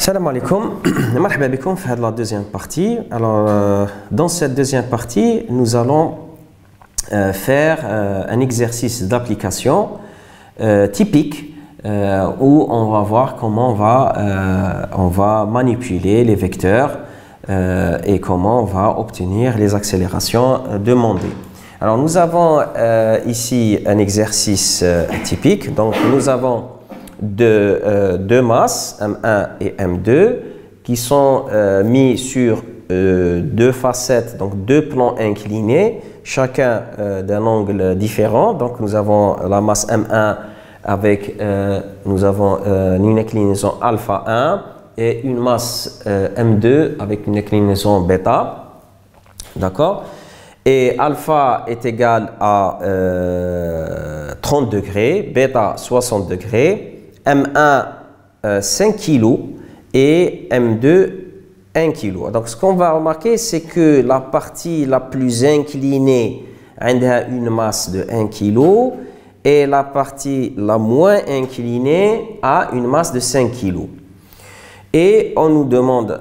Salam alaikum, marhaba bikoum في la deuxième partie. Alors dans cette deuxième partie, nous allons faire un exercice d'application typique où on va voir comment on va manipuler les vecteurs et comment on va obtenir les accélérations demandées. Alors nous avons ici un exercice typique. Donc nous avons deux masses, M1 et M2, qui sont mis sur deux facettes, donc deux plans inclinés, chacun d'un angle différent. Donc nous avons la masse M1 avec nous avons une inclinaison alpha 1 et une masse M2 avec une inclinaison bêta. D'accord? Et alpha est égal à 30 degrés, bêta 60 degrés. M1 5 kg et M2 1 kg. Donc ce qu'on va remarquer, c'est que la partie la plus inclinée a une masse de 1 kg et la partie la moins inclinée a une masse de 5 kg. Et on nous demande,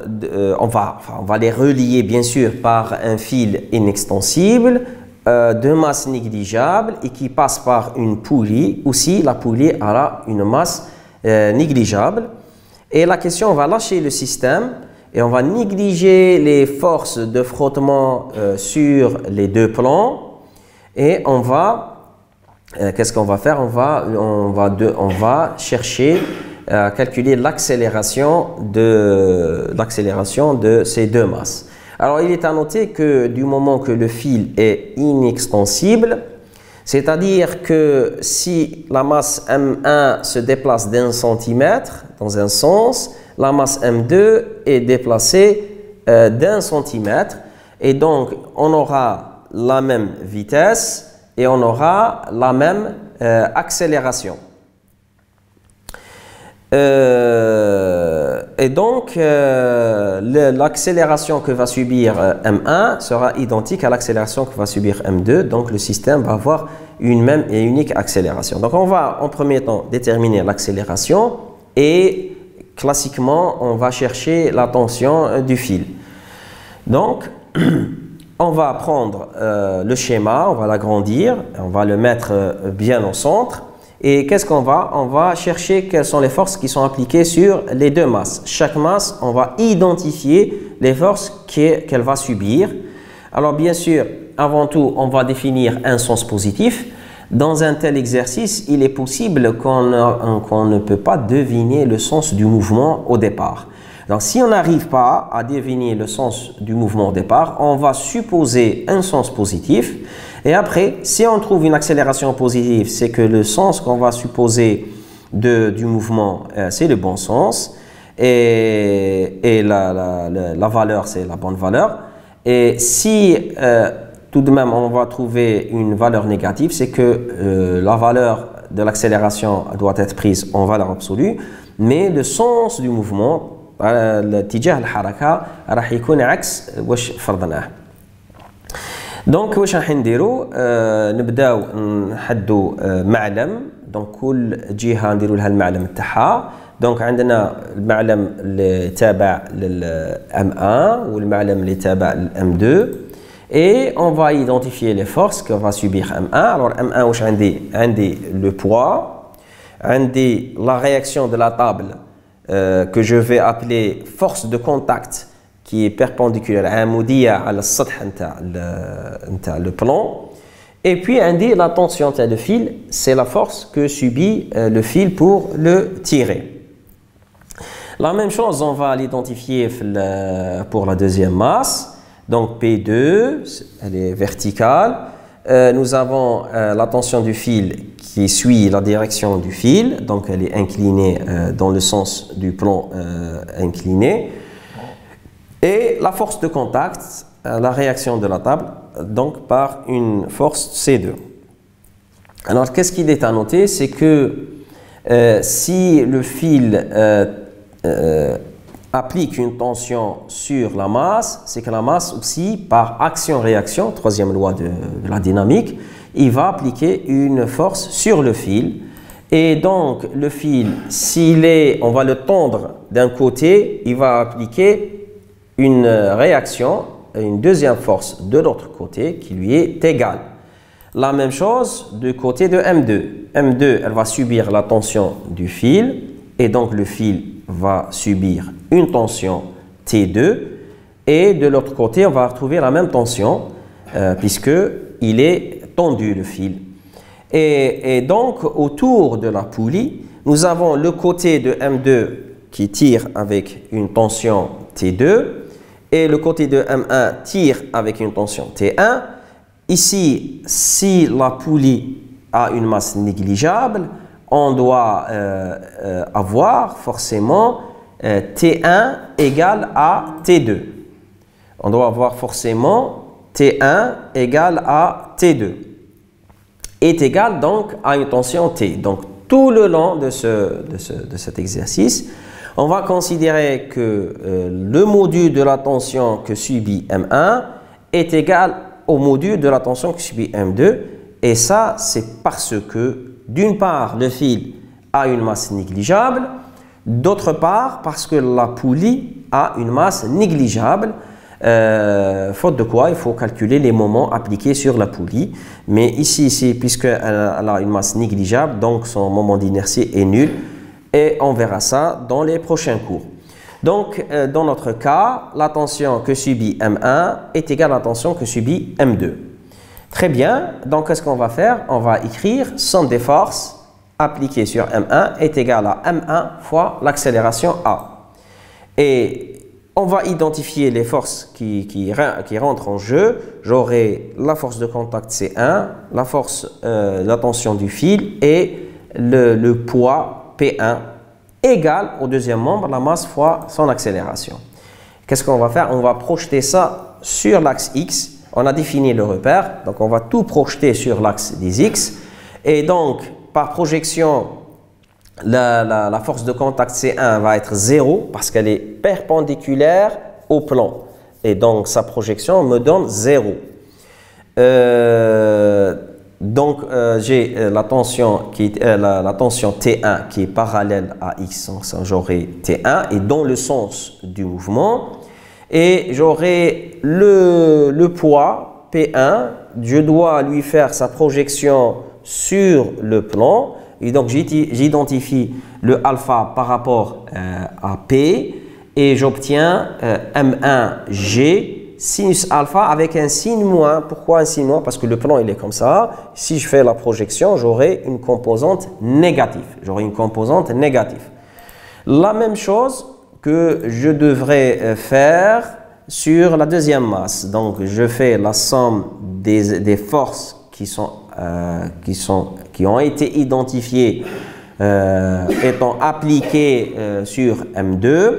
on va les relier bien sûr par un fil inextensible de masse négligeable et qui passe par une poulie. Aussi, la poulie aura une masse négligeable. Et la question, on va lâcher le système et on va négliger les forces de frottement sur les deux plans. Et on va, qu'est-ce qu'on va faire? On va chercher à calculer l'accélération de ces deux masses. Alors, il est à noter que du moment que le fil est inextensible, c'est-à-dire que si la masse M1 se déplace d'1 cm dans un sens, la masse M2 est déplacée d'1 cm et donc on aura la même vitesse et on aura la même accélération. Et donc, l'accélération que va subir M1 sera identique à l'accélération que va subir M2. Donc, le système va avoir une même et unique accélération. Donc, on va en premier temps déterminer l'accélération et classiquement, on va chercher la tension du fil. Donc, on va prendre le schéma, on va l'agrandir, on va le mettre bien au centre. Et qu'est-ce qu'on va? On va chercher quelles sont les forces qui sont appliquées sur les deux masses. Chaque masse, on va identifier les forces qu'elle va subir. Alors bien sûr, avant tout, on va définir un sens positif. Dans un tel exercice, il est possible qu'on ne peut pas deviner le sens du mouvement au départ. Donc si on n'arrive pas à deviner le sens du mouvement au départ, on va supposer un sens positif. Et après, si on trouve une accélération positive, c'est que le sens qu'on va supposer du mouvement, c'est le bon sens. Et la valeur, c'est la bonne valeur. Et si tout de même on va trouver une valeur négative, c'est que la valeur de l'accélération doit être prise en valeur absolue. Mais le sens du mouvement, الاتجاه الحركة راح يكون عكس واش فرضناه. دونك واش راح نديرو؟ نبداو نحدو معلم. دونك كل جهه نديرو لها المعلم تاعها. دونك عندنا المعلم اللي تابع للM1 والمعلم اللي تابع للM2 et on va identifier les forces que va subir M1. Alors M1 واش عندي le poids, عندي la réaction de la table que je vais appeler force de contact qui est perpendiculaire عمودية على السطح نتاع le plan. Et puis on dit la tension de fil, c'est la force que subit le fil pour le tirer. La même chose, on va l'identifier pour la deuxième masse. Donc P2, elle est verticale. Nous avons la tension du fil qui suit la direction du fil, donc elle est inclinée dans le sens du plan incliné. Et la force de contact, la réaction de la table, donc par une force C2. Alors, qu'est-ce qu'il est à noter? C'est que si le fil applique une tension sur la masse, c'est que la masse aussi, par action-réaction, troisième loi de la dynamique, il va appliquer une force sur le fil. Et donc, le fil, on va le tendre d'un côté, il va appliquer une réaction, une deuxième force de l'autre côté qui lui est égale. La même chose du côté de M2. M2, elle va subir la tension du fil et donc le fil va subir une tension T2 et de l'autre côté, on va retrouver la même tension puisque il est tendu le fil. Et donc, autour de la poulie, nous avons le côté de M2 qui tire avec une tension T2 et le côté de M1 tire avec une tension T1. Ici, si la poulie a une masse négligeable, on doit avoir forcément T1 égale à T2. On doit avoir forcément T1 égale à T2. Est égal donc à une tension T. Donc, tout le long de cet exercice, on va considérer que le module de la tension que subit M1 est égal au module de la tension que subit M2. Et ça, c'est parce que, d'une part, le fil a une masse négligeable, d'autre part, parce que la poulie a une masse négligeable, faute de quoi il faut calculer les moments appliqués sur la poulie. Mais ici puisqu'elle a une masse négligeable, donc son moment d'inertie est nul. Et on verra ça dans les prochains cours. Donc, dans notre cas, la tension que subit M1 est égale à la tension que subit M2. Très bien. Donc, qu'est-ce qu'on va faire? On va écrire somme des forces appliquées sur M1 est égale à M1 fois l'accélération A. Et on va identifier les forces qui rentrent en jeu. J'aurai la force de contact C1, la tension du fil et le poids P1 égale au deuxième membre la masse fois son accélération. Qu'est-ce qu'on va faire? On va projeter ça sur l'axe X. On a défini le repère, donc on va tout projeter sur l'axe des X. Et donc, par projection, la force de contact C1 va être 0 parce qu'elle est perpendiculaire au plan. Et donc, sa projection me donne 0. J'ai la tension T1 qui est parallèle à X. Donc, j'aurai T1 et dans le sens du mouvement. Et j'aurai le poids P1. Je dois lui faire sa projection sur le plan. Et donc, j'identifie le alpha par rapport à P et j'obtiens M1G sinus alpha avec un signe moins. Pourquoi un signe moins? Parce que le plan, il est comme ça. Si je fais la projection, j'aurai une composante négative. La même chose que je devrais faire sur la deuxième masse. Donc, je fais la somme des forces qui ont été identifiées étant appliquées sur M2.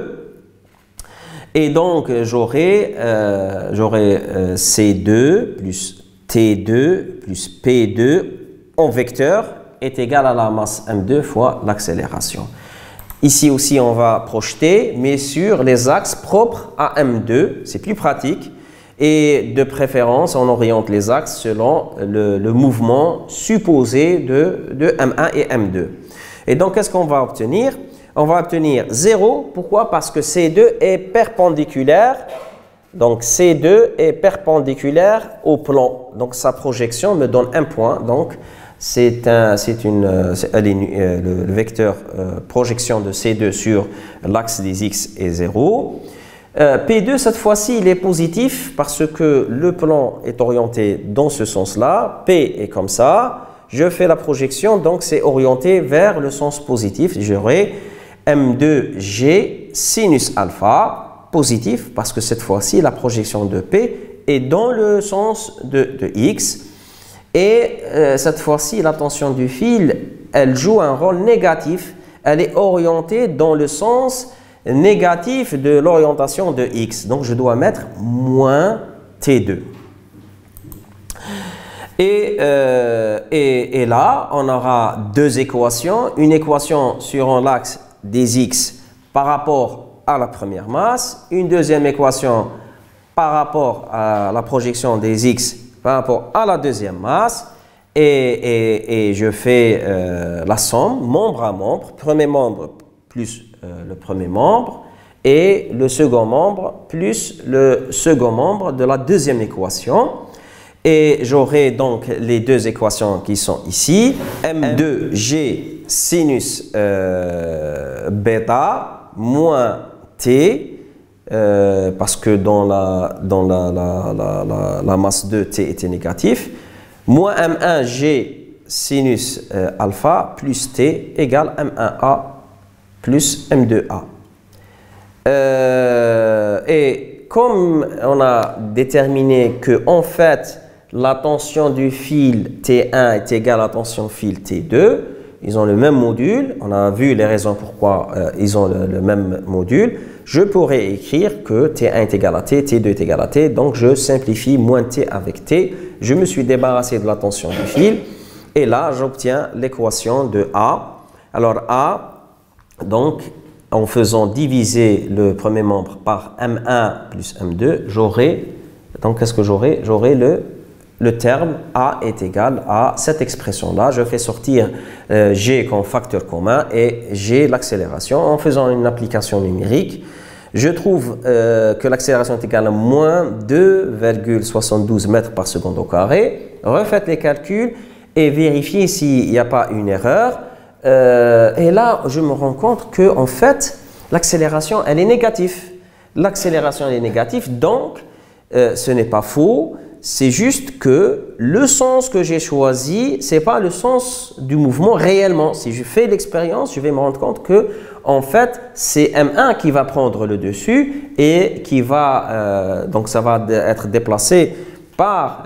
Et donc, j'aurai C2 plus T2 plus P2 en vecteur est égal à la masse M2 fois l'accélération. Ici aussi, on va projeter, mais sur les axes propres à M2. C'est plus pratique. Et de préférence, on oriente les axes selon le mouvement supposé de M1 et M2. Et donc, qu'est-ce qu'on va obtenir? On va obtenir 0. Pourquoi? Parce que C2 est perpendiculaire. Donc, C2 est perpendiculaire au plan. Donc, sa projection me donne un point. Donc, le vecteur projection de C2 sur l'axe des X est 0. P2, cette fois-ci, il est positif parce que le plan est orienté dans ce sens-là. P est comme ça. Je fais la projection, donc c'est orienté vers le sens positif. J'aurai M2G sinus alpha positif parce que cette fois-ci, la projection de P est dans le sens de X. Et cette fois-ci, la tension du fil, elle joue un rôle négatif. Elle est orientée dans le sens négatif de l'orientation de X. Donc, je dois mettre moins T2. Et là, on aura deux équations. Une équation sur l'axe des X par rapport à la première masse. Une deuxième équation par rapport à la projection des X par rapport à la deuxième masse. et je fais la somme, membre à membre, premier membre plus le premier membre, et le second membre plus le second membre de la deuxième équation. Et j'aurai donc les deux équations qui sont ici. M2G sinus bêta moins T, parce que dans la masse 2, T était négatif, moins M1G sinus alpha plus T égale M1A plus M2A. Et comme on a déterminé que en fait la tension du fil T1 est égale à la tension fil T2, ils ont le même module, on a vu les raisons pourquoi ils ont le même module, je pourrais écrire que T1 est égal à T, T2 est égal à T, donc je simplifie moins T avec T, je me suis débarrassé de la tension du fil, et là j'obtiens l'équation de A. Alors A, donc en faisant diviser le premier membre par M1 plus M2, j'aurai, donc qu'est-ce que j'aurai? J'aurai le terme A est égal à cette expression-là. Je fais sortir G comme facteur commun et G l'accélération. En faisant une application numérique, je trouve que l'accélération est égale à moins 2,72 mètres par seconde au carré. Refaites les calculs et vérifiez s'il n'y a pas une erreur. Et là, je me rends compte que en fait, l'accélération, elle est négative. L'accélération, elle est négative, donc ce n'est pas faux. C'est juste que le sens que j'ai choisi, ce n'est pas le sens du mouvement réellement. Si je fais l'expérience, je vais me rendre compte que en fait, c'est M1 qui va prendre le dessus et qui va, donc ça va être déplacé par,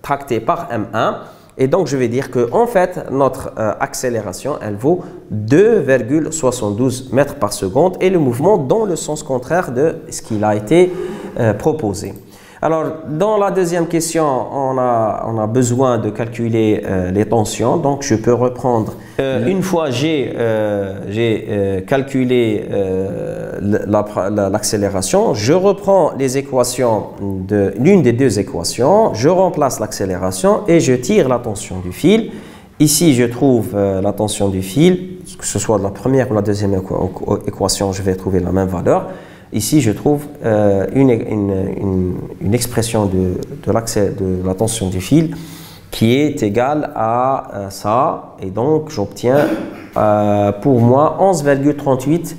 tracté par M1. Et donc, je vais dire que en fait, notre accélération, elle vaut 2,72 mètres par seconde et le mouvement dans le sens contraire de ce qu'il a été proposé. Alors, dans la deuxième question, on a besoin de calculer les tensions. Donc, je peux reprendre, une fois j'ai calculé l'accélération, je reprends les équations de l'une des deux équations, je remplace l'accélération et je tire la tension du fil. Ici, je trouve la tension du fil, que ce soit de la première ou la deuxième équation, je vais trouver la même valeur. Ici, je trouve une expression de la tension du fil qui est égale à ça. Et donc, j'obtiens pour moi 11,38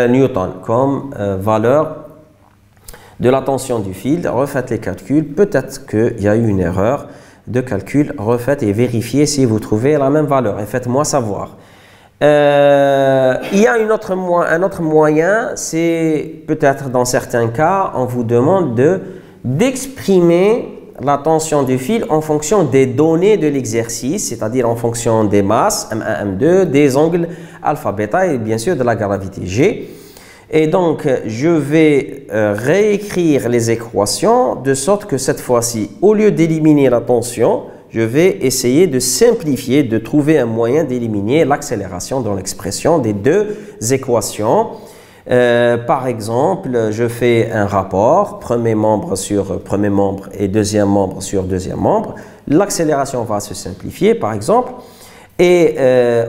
newtons comme valeur de la tension du fil. Refaites les calculs. Peut-être qu'il y a eu une erreur de calcul. Refaites et vérifiez si vous trouvez la même valeur. Et faites-moi savoir. Il y a un autre moyen, c'est peut-être dans certains cas, on vous demande d'exprimer la tension du fil en fonction des données de l'exercice, c'est-à-dire en fonction des masses, M1, M2, des angles alpha, bêta et bien sûr de la gravité G. Et donc, je vais réécrire les équations de sorte que cette fois-ci, au lieu d'éliminer la tension, je vais essayer de simplifier, de trouver un moyen d'éliminer l'accélération dans l'expression des deux équations. Par exemple, je fais un rapport, premier membre sur premier membre et deuxième membre sur deuxième membre. L'accélération va se simplifier, par exemple. Et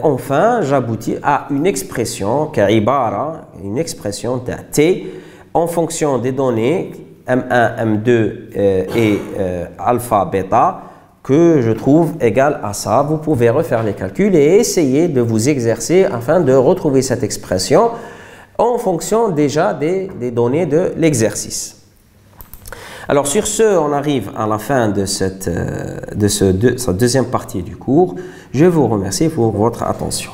enfin, j'aboutis à une expression, une expression de T, en fonction des données M1, M2 et alpha, bêta, que je trouve égal à ça. Vous pouvez refaire les calculs et essayer de vous exercer afin de retrouver cette expression en fonction déjà des données de l'exercice. Alors sur ce, on arrive à la fin de cette deuxième partie du cours. Je vous remercie pour votre attention.